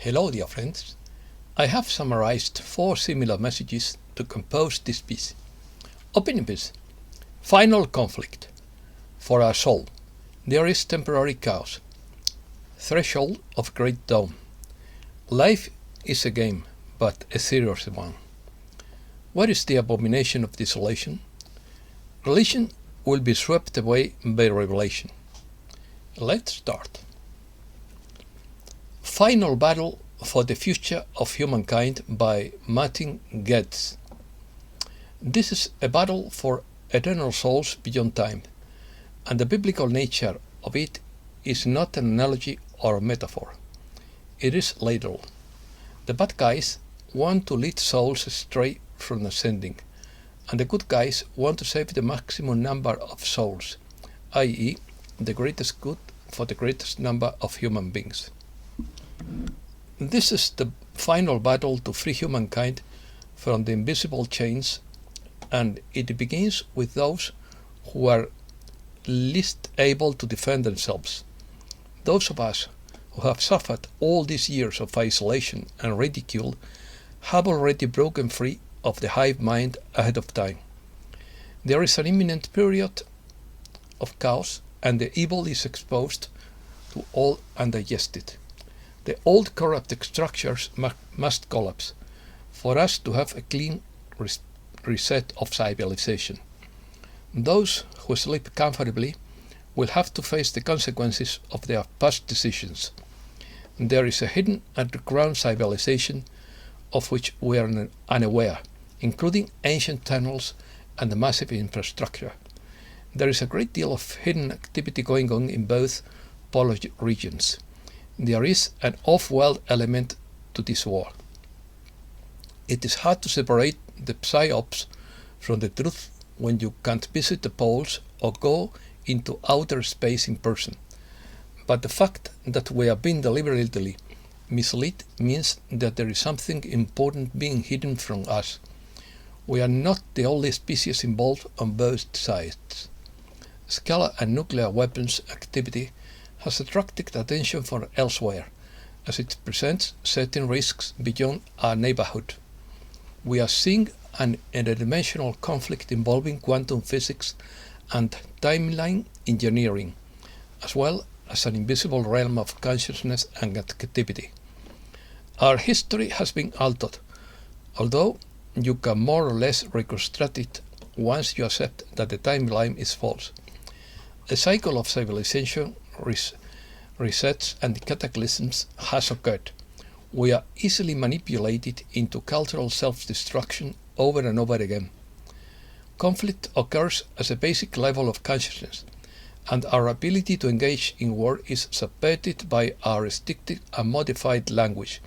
Hello, dear friends. I have summarized 4 similar messages to compose this piece. Opening piece. Final conflict. For our soul, there is temporary chaos. Threshold of great dawn. Life is a game, but a serious one. What is the abomination of desolation? Religion will be swept away by revelation. Let's start. Final Battle for the Future of Humankind by Martin Goetz. This is a battle for eternal souls beyond time, and the biblical nature of it is not an analogy or a metaphor. It is literal. The bad guys want to lead souls astray from ascending, and the good guys want to save the maximum number of souls, i.e., the greatest good for the greatest number of human beings. This is the final battle to free humankind from the invisible chains, and it begins with those who are least able to defend themselves. Those of us who have suffered all these years of isolation and ridicule have already broken free of the hive mind ahead of time. There is an imminent period of chaos, and the evil is exposed to all undigested. The old corrupt structures must collapse for us to have a clean reset of civilization. Those who sleep comfortably will have to face the consequences of their past decisions. There is a hidden underground civilization of which we are unaware, including ancient tunnels and massive infrastructure. There is a great deal of hidden activity going on in both polar regions. There is an off-world element to this war. It is hard to separate the psyops from the truth when you can't visit the poles or go into outer space in person. But the fact that we are being deliberately misled means that there is something important being hidden from us. We are not the only species involved on both sides. Scalar and nuclear weapons activity has attracted attention from elsewhere, as it presents certain risks beyond our neighborhood. We are seeing an interdimensional conflict involving quantum physics and timeline engineering, as well as an invisible realm of consciousness and activity. Our history has been altered, although you can more or less reconstruct it once you accept that the timeline is false. A cycle of civilization resets and cataclysms has occurred. We are easily manipulated into cultural self-destruction over and over again. Conflict occurs as a basic level of consciousness, and our ability to engage in war is subverted by our restricted and modified language,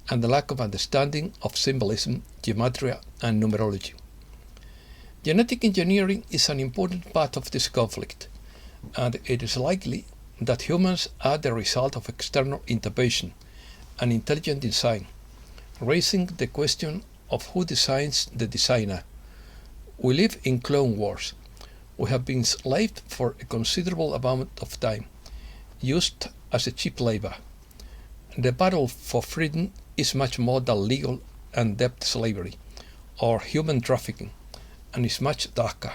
and the lack of understanding of symbolism, gematria, and numerology. Genetic engineering is an important part of this conflict, and it is likely that humans are the result of external intervention and intelligent design, raising the question of who designs the designer. We live in clone wars. We have been enslaved for a considerable amount of time, used as a cheap labor. The battle for freedom is much more than legal and debt slavery or human trafficking, and is much darker.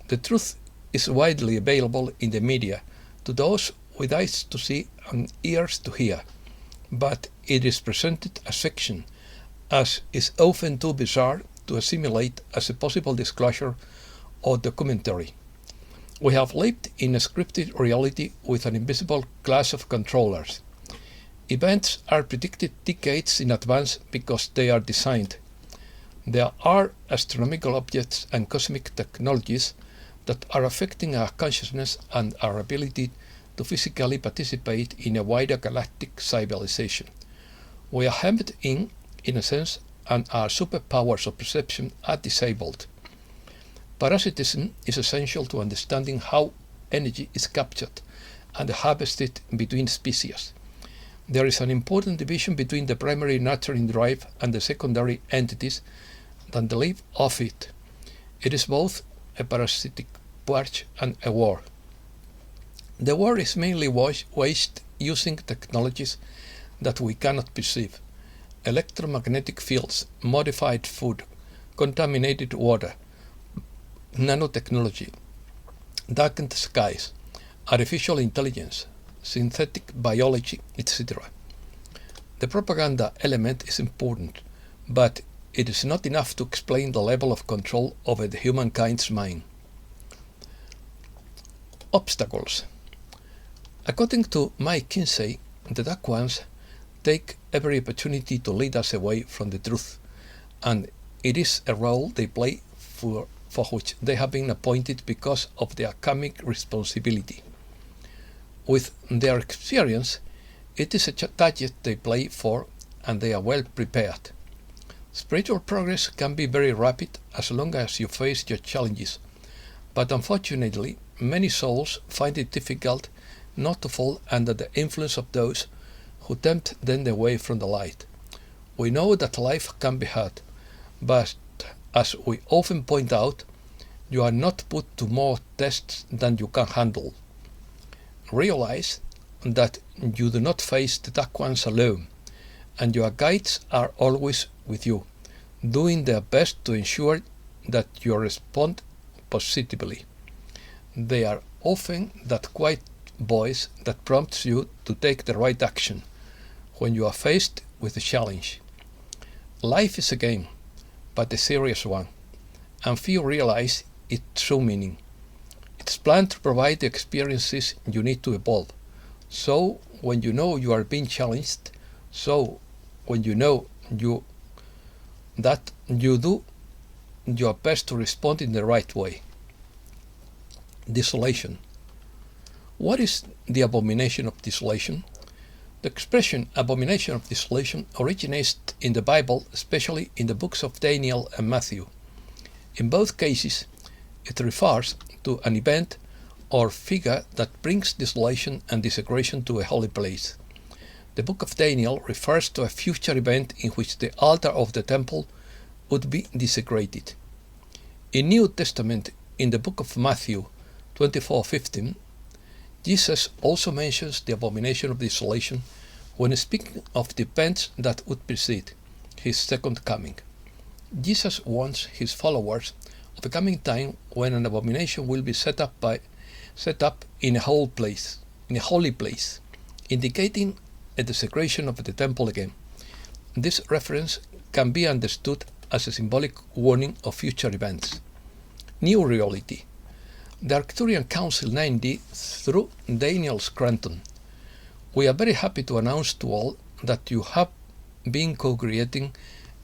The truth is widely available in the media to those with eyes to see and ears to hear, but it is presented as fiction, as is often too bizarre to assimilate as a possible disclosure or documentary. We have lived in a scripted reality with an invisible class of controllers. Events are predicted decades in advance because they are designed. There are astronomical objects and cosmic technologies that are affecting our consciousness and our ability to physically participate in a wider galactic civilization. We are hemmed in a sense, and our superpowers of perception are disabled. Parasitism is essential to understanding how energy is captured and harvested between species. There is an important division between the primary nurturing drive and the secondary entities that live off it. It is both a parasitic purge and a war. The war is mainly waged using technologies that we cannot perceive. Electromagnetic fields, modified food, contaminated water, nanotechnology, darkened skies, artificial intelligence, synthetic biology, etc. The propaganda element is important, but it is not enough to explain the level of control over the humankind's mind. Obstacles. According to Mike Kinsey, the dark ones take every opportunity to lead us away from the truth, and it is a role they play for which they have been appointed because of their karmic responsibility. With their experience, it is a target they play for, and they are well prepared. Spiritual progress can be very rapid as long as you face your challenges, but unfortunately, many souls find it difficult not to fall under the influence of those who tempt them away from the light. We know that life can be hard, but as we often point out, you are not put to more tests than you can handle. Realize that you do not face the dark ones alone, and your guides are always with you, doing their best to ensure that you respond positively. They are often that quiet voice that prompts you to take the right action when you are faced with a challenge. Life is a game, but a serious one, and few realize its true meaning. It's planned to provide the experiences you need to evolve. So when you know you are being challenged, so when you know that you do your best to respond in the right way. Desolation. What is the abomination of desolation? The expression abomination of desolation originates in the Bible, especially in the books of Daniel and Matthew. In both cases, it refers to an event or figure that brings desolation and desecration to a holy place. The book of Daniel refers to a future event in which the altar of the temple would be desecrated. In New Testament, in the book of Matthew 24:15, Jesus also mentions the abomination of desolation when speaking of the events that would precede his second coming. Jesus warns his followers of a coming time when an abomination will be set up in a holy place, indicating a desecration of the temple again. This reference can be understood as a symbolic warning of future events. New reality. The Arcturian Council 9D through Daniel Scranton. We are very happy to announce to all that you have been co-creating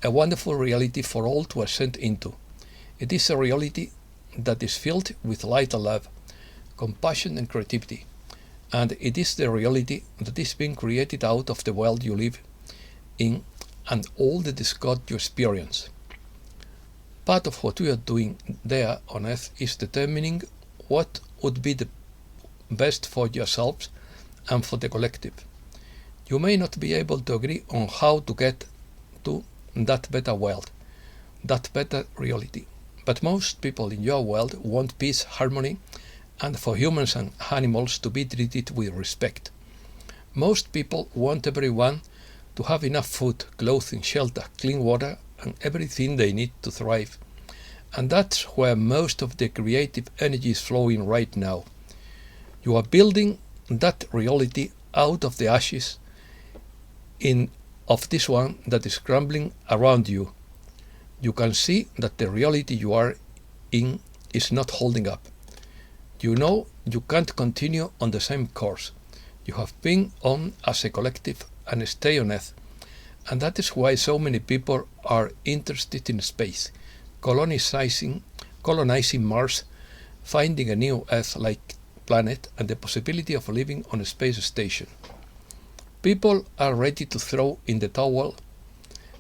a wonderful reality for all to ascend into. It is a reality that is filled with light and love, compassion and creativity, and it is the reality that is being created out of the world you live in and all the discord you experience. Part of what we are doing there on Earth is determining what would be the best for yourselves and for the collective. You may not be able to agree on how to get to that better world, that better reality, but most people in your world want peace, harmony, and for humans and animals to be treated with respect. Most people want everyone to have enough food, clothing, shelter, clean water, and everything they need to thrive. And that's where most of the creative energy is flowing right now. You are building that reality out of the ashes of this one that is crumbling around you. You can see that the reality you are in is not holding up. You know you can't continue on the same course you have been on as a collective and stay on Earth. And that is why so many people are interested in space, colonizing Mars, finding a new Earth-like planet and the possibility of living on a space station. People are ready to throw in the towel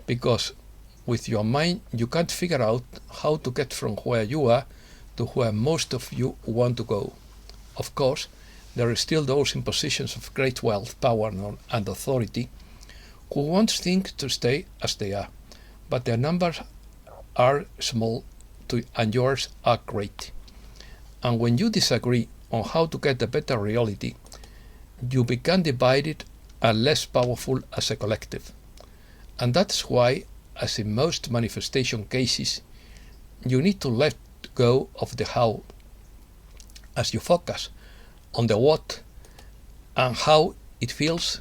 because with your mind you can't figure out how to get from where you are to where most of you want to go. Of course, there are still those in positions of great wealth, power and authority who want things to stay as they are, but their numbers are small and yours are great. And when you disagree on how to get a better reality, you become divided and less powerful as a collective. And that's why, as in most manifestation cases, you need to let go of the how as you focus on the what and how it feels.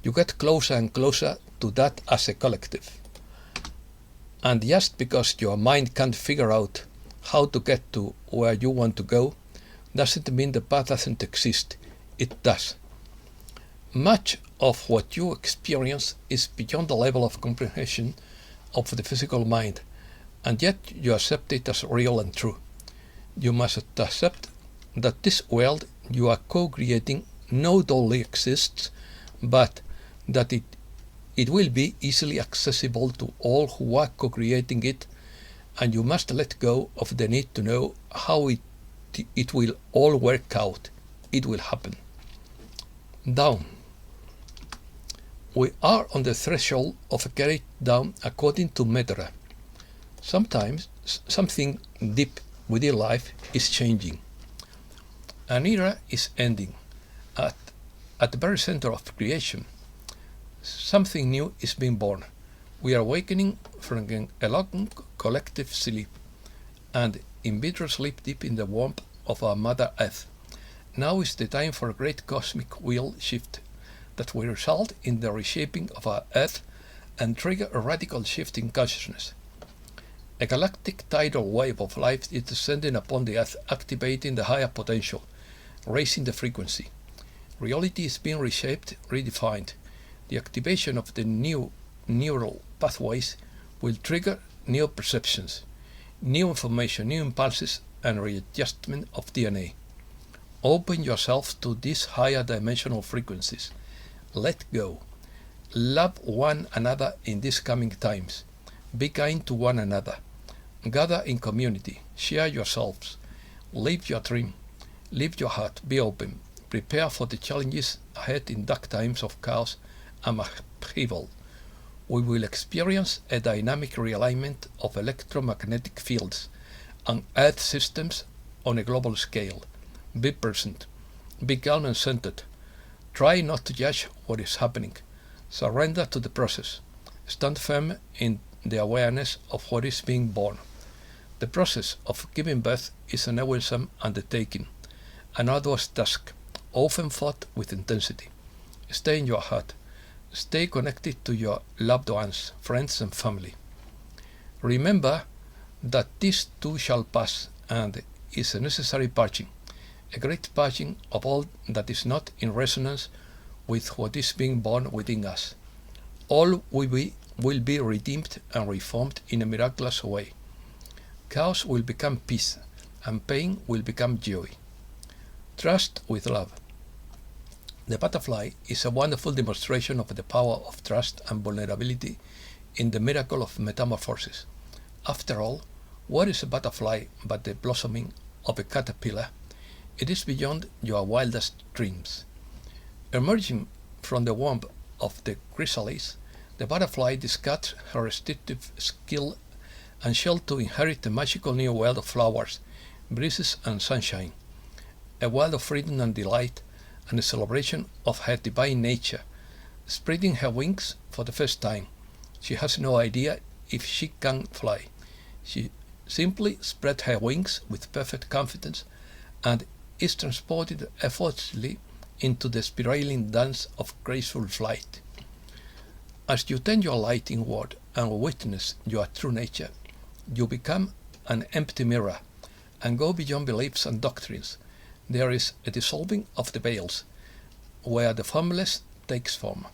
You get closer and closer to that as a collective. And just because your mind can't figure out how to get to where you want to go, doesn't mean the path doesn't exist. It does. Much of what you experience is beyond the level of comprehension of the physical mind, and yet you accept it as real and true. You must accept that this world you are co-creating not only exists, but that it will be easily accessible to all who are co-creating it, and you must let go of the need to know how it will all work out. It will happen. Down. We are on the threshold of a great down according to Medra. Sometimes something deep within life is changing. An era is ending. At the very center of creation, something new is being born. We are awakening from a long collective sleep, and in bitter sleep deep in the warmth of our Mother Earth. Now is the time for a great cosmic wheel shift that will result in the reshaping of our Earth and trigger a radical shift in consciousness. A galactic tidal wave of life is descending upon the Earth, activating the higher potential, raising the frequency. Reality is being reshaped, redefined. The activation of the new neural pathways will trigger new perceptions, new information, new impulses, and readjustment of DNA. Open yourself to these higher dimensional frequencies. Let go. Love one another in these coming times. Be kind to one another. Gather in community. Share yourselves. Live your dream. Live your heart. Be open. Prepare for the challenges ahead in dark times of chaos and upheaval. We will experience a dynamic realignment of electromagnetic fields and Earth systems on a global scale. Be present. Be calm and centered. Try not to judge what is happening. Surrender to the process. Stand firm in the awareness of what is being born. The process of giving birth is an awesome undertaking, an arduous task, often fought with intensity. Stay in your heart. Stay connected to your loved ones, friends and family. Remember that this too shall pass and is a necessary purging, a great purging of all that is not in resonance with what is being born within us. All will be redeemed and reformed in a miraculous way. Chaos will become peace, and pain will become joy. Trust with love. The butterfly is a wonderful demonstration of the power of trust and vulnerability in the miracle of metamorphosis. After all, what is a butterfly but the blossoming of a caterpillar? It is beyond your wildest dreams. Emerging from the womb of the chrysalis, the butterfly discards her restrictive skill and shell to inherit a magical new world of flowers, breezes and sunshine, a world of freedom and delight, and a celebration of her divine nature. Spreading her wings for the first time, she has no idea if she can fly. She simply spreads her wings with perfect confidence and is transported effortlessly into the spiraling dance of graceful flight. As you turn your light inward and witness your true nature, you become an empty mirror and go beyond beliefs and doctrines. There is a dissolving of the veils, where the formless takes form.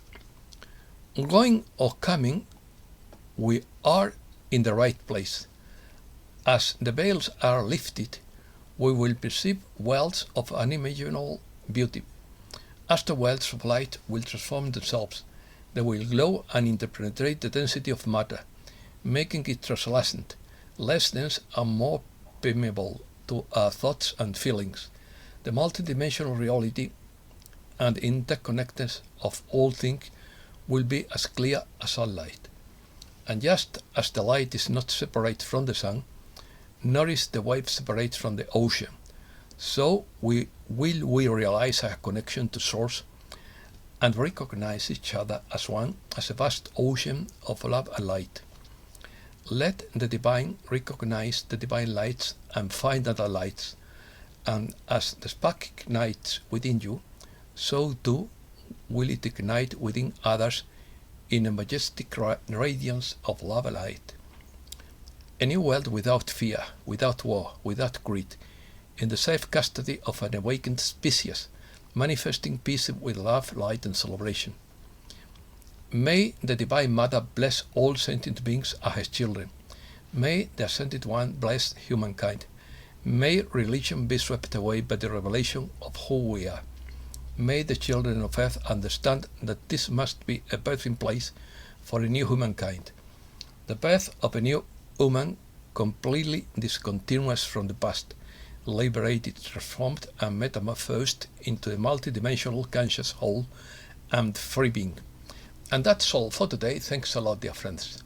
Going or coming, we are in the right place. As the veils are lifted, we will perceive worlds of unimaginable beauty. Astral worlds of light will transform themselves. They will glow and interpenetrate the density of matter, making it translucent, less dense and more permeable to our thoughts and feelings. The multidimensional reality and interconnectedness of all things will be as clear as sunlight. And just as the light is not separate from the sun, nor is the wave separate from the ocean, so we realize our connection to Source and recognize each other as one, as a vast ocean of love and light. Let the divine recognize the divine lights and find other lights, and as the spark ignites within you, so too will it ignite within others in a majestic radiance of love and light. A new world without fear, without war, without greed, in the safe custody of an awakened species, manifesting peace with love, light, and celebration. May the Divine Mother bless all sentient beings as her children. May the Ascended One bless humankind. May religion be swept away by the revelation of who we are. May the children of earth understand that this must be a birthing place for a new humankind. The birth of a new human completely discontinuous from the past, liberated, transformed, and metamorphosed into a multidimensional conscious whole and free being. And that's all for today. Thanks a lot, dear friends.